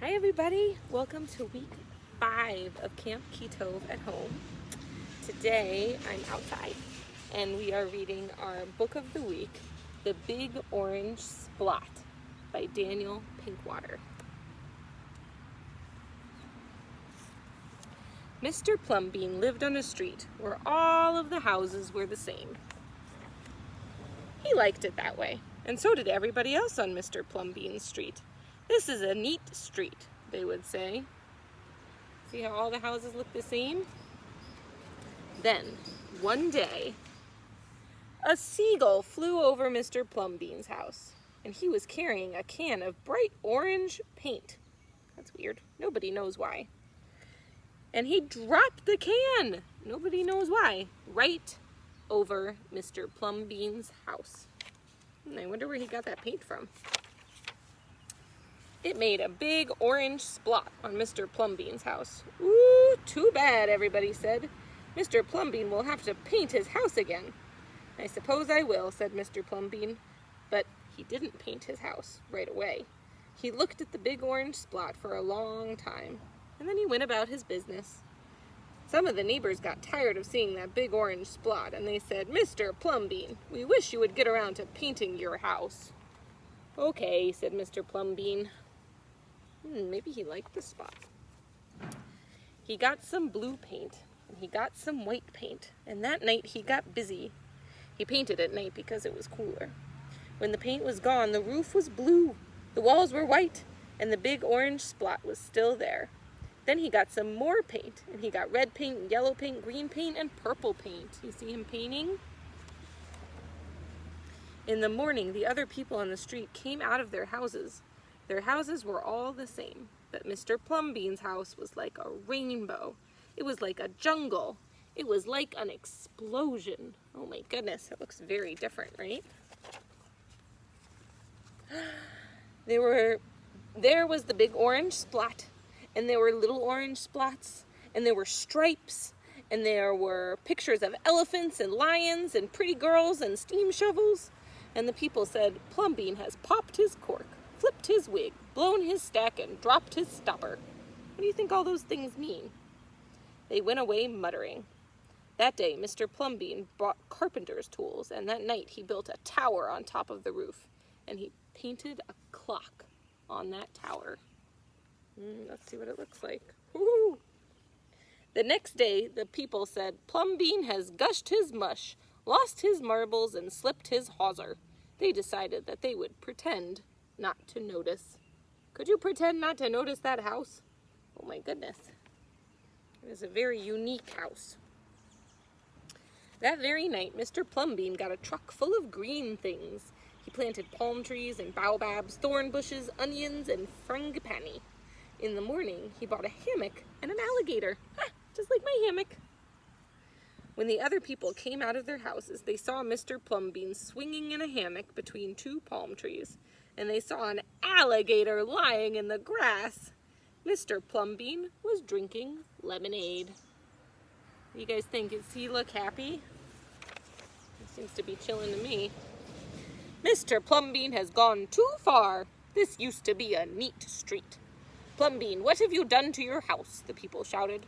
Hi everybody, welcome to week 5 of Camp Keto at home. Today I'm outside and we are reading our book of the week, The Big Orange Splot by Daniel Pinkwater. Mr. Plumbean lived on a street where all of the houses were the same. He liked it that way, and so did everybody else on Mr. Plumbean's street. This is a neat street, they would say. See how all the houses look the same? Then, one day, a seagull flew over Mr. Plumbean's house, and he was carrying a can of bright orange paint. That's weird. Nobody knows why. And he dropped the can, nobody knows why, right over Mr. Plumbean's house. I wonder where he got that paint from. It made a big orange splot on Mr. Plumbean's house. Ooh, too bad, everybody said. Mr. Plumbean will have to paint his house again. I suppose I will, said Mr. Plumbean. But he didn't paint his house right away. He looked at the big orange splot for a long time, and then he went about his business. Some of the neighbors got tired of seeing that big orange splot, and they said, Mr. Plumbean, we wish you would get around to painting your house. Okay, said Mr. Plumbean. Maybe he liked the spot. He got some blue paint, and he got some white paint, and that night he got busy. He painted at night because it was cooler. When the paint was gone, the roof was blue, the walls were white, and the big orange splot was still there. Then he got some more paint, and he got red paint, yellow paint, green paint, and purple paint. You see him painting? In the morning, the other people on the street came out of their houses. Their houses were all the same, but Mr. Plumbean's house was like a rainbow. It was like a jungle. It was like an explosion. Oh my goodness, it looks very different, right? There was the big orange splot, and there were little orange splots, and there were stripes, and there were pictures of elephants and lions and pretty girls and steam shovels. And the people said, Plumbean has popped his cork, flipped his wig, blown his stack, and dropped his stopper. What do you think all those things mean? They went away muttering. That day, Mr. Plumbean bought carpenter's tools, and that night he built a tower on top of the roof, and he painted a clock on that tower. Let's see what it looks like. Woo-hoo. The next day, the people said, Plumbean has gushed his mush, lost his marbles, and slipped his hawser. They decided that they would pretend not to notice. Could you pretend not to notice that house? Oh my goodness. It is a very unique house. That very night, Mr. Plumbean got a truck full of green things. He planted palm trees and baobabs, thorn bushes, onions, and frangipani. In the morning, he bought a hammock and an alligator. Just like my hammock. When the other people came out of their houses, they saw Mr. Plumbean swinging in a hammock between two palm trees, and they saw an alligator lying in the grass. Mr. Plumbean was drinking lemonade. What do you guys think? Does he look happy? He seems to be chilling to me. Mr. Plumbean has gone too far. This used to be a neat street. Plumbean, what have you done to your house? The people shouted.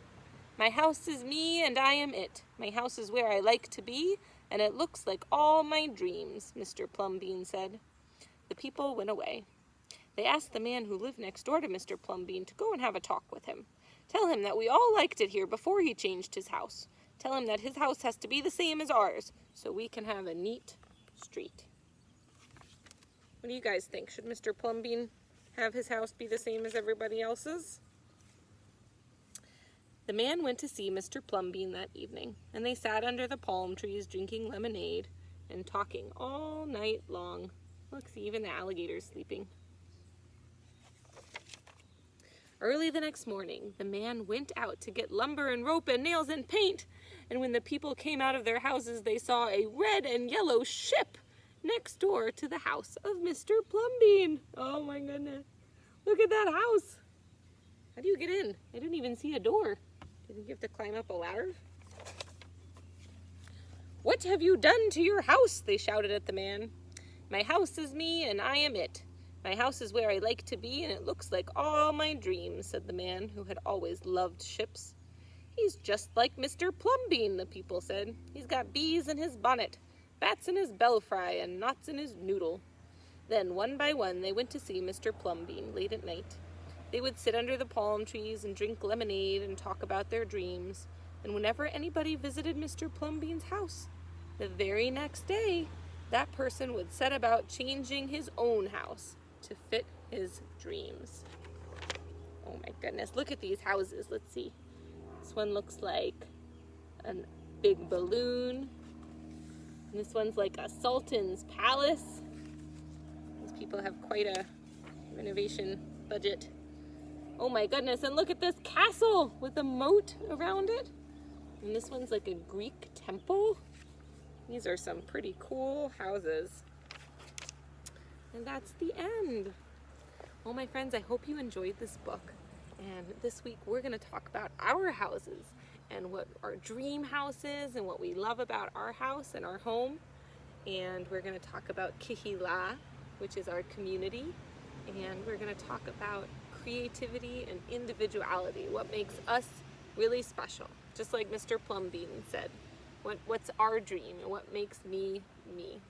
My house is me and I am it. My house is where I like to be, and it looks like all my dreams, Mr. Plumbean said. The people went away. They asked the man who lived next door to Mr. Plumbean to go and have a talk with him. Tell him that we all liked it here before he changed his house. Tell him that his house has to be the same as ours, so we can have a neat street. What do you guys think? Should Mr. Plumbean have his house be the same as everybody else's? The man went to see Mr. Plumbean that evening, and they sat under the palm trees drinking lemonade and talking all night long. Look, see, even the alligator's sleeping. Early the next morning, the man went out to get lumber and rope and nails and paint, and when the people came out of their houses, they saw a red and yellow ship next door to the house of Mr. Plumbean. Oh my goodness. Look at that house. How do you get in? I didn't even see a door. Do you think you have to climb up a ladder? What have you done to your house? They shouted at the man. My house is me and I am it. My house is where I like to be, and it looks like all my dreams, said the man who had always loved ships. He's just like Mr. Plumbean, the people said. He's got bees in his bonnet, bats in his belfry, and knots in his noodle. Then, one by one, they went to see Mr. Plumbean late at night. They would sit under the palm trees and drink lemonade and talk about their dreams. And whenever anybody visited Mr. Plumbean's house, the very next day, that person would set about changing his own house to fit his dreams. Oh my goodness, look at these houses. Let's see. This one looks like a big balloon. And this one's like a sultan's palace. These people have quite a renovation budget. Oh my goodness, and look at this castle with a moat around it. And this one's like a Greek temple. These are some pretty cool houses. And that's the end. Well, my friends, I hope you enjoyed this book. And this week we're going to talk about our houses and what our dream house is and what we love about our house and our home. And we're going to talk about Kehilah, which is our community. And we're going to talk about creativity and individuality, what makes us really special. Just like Mr. Plumbean said, what's our dream and what makes me, me.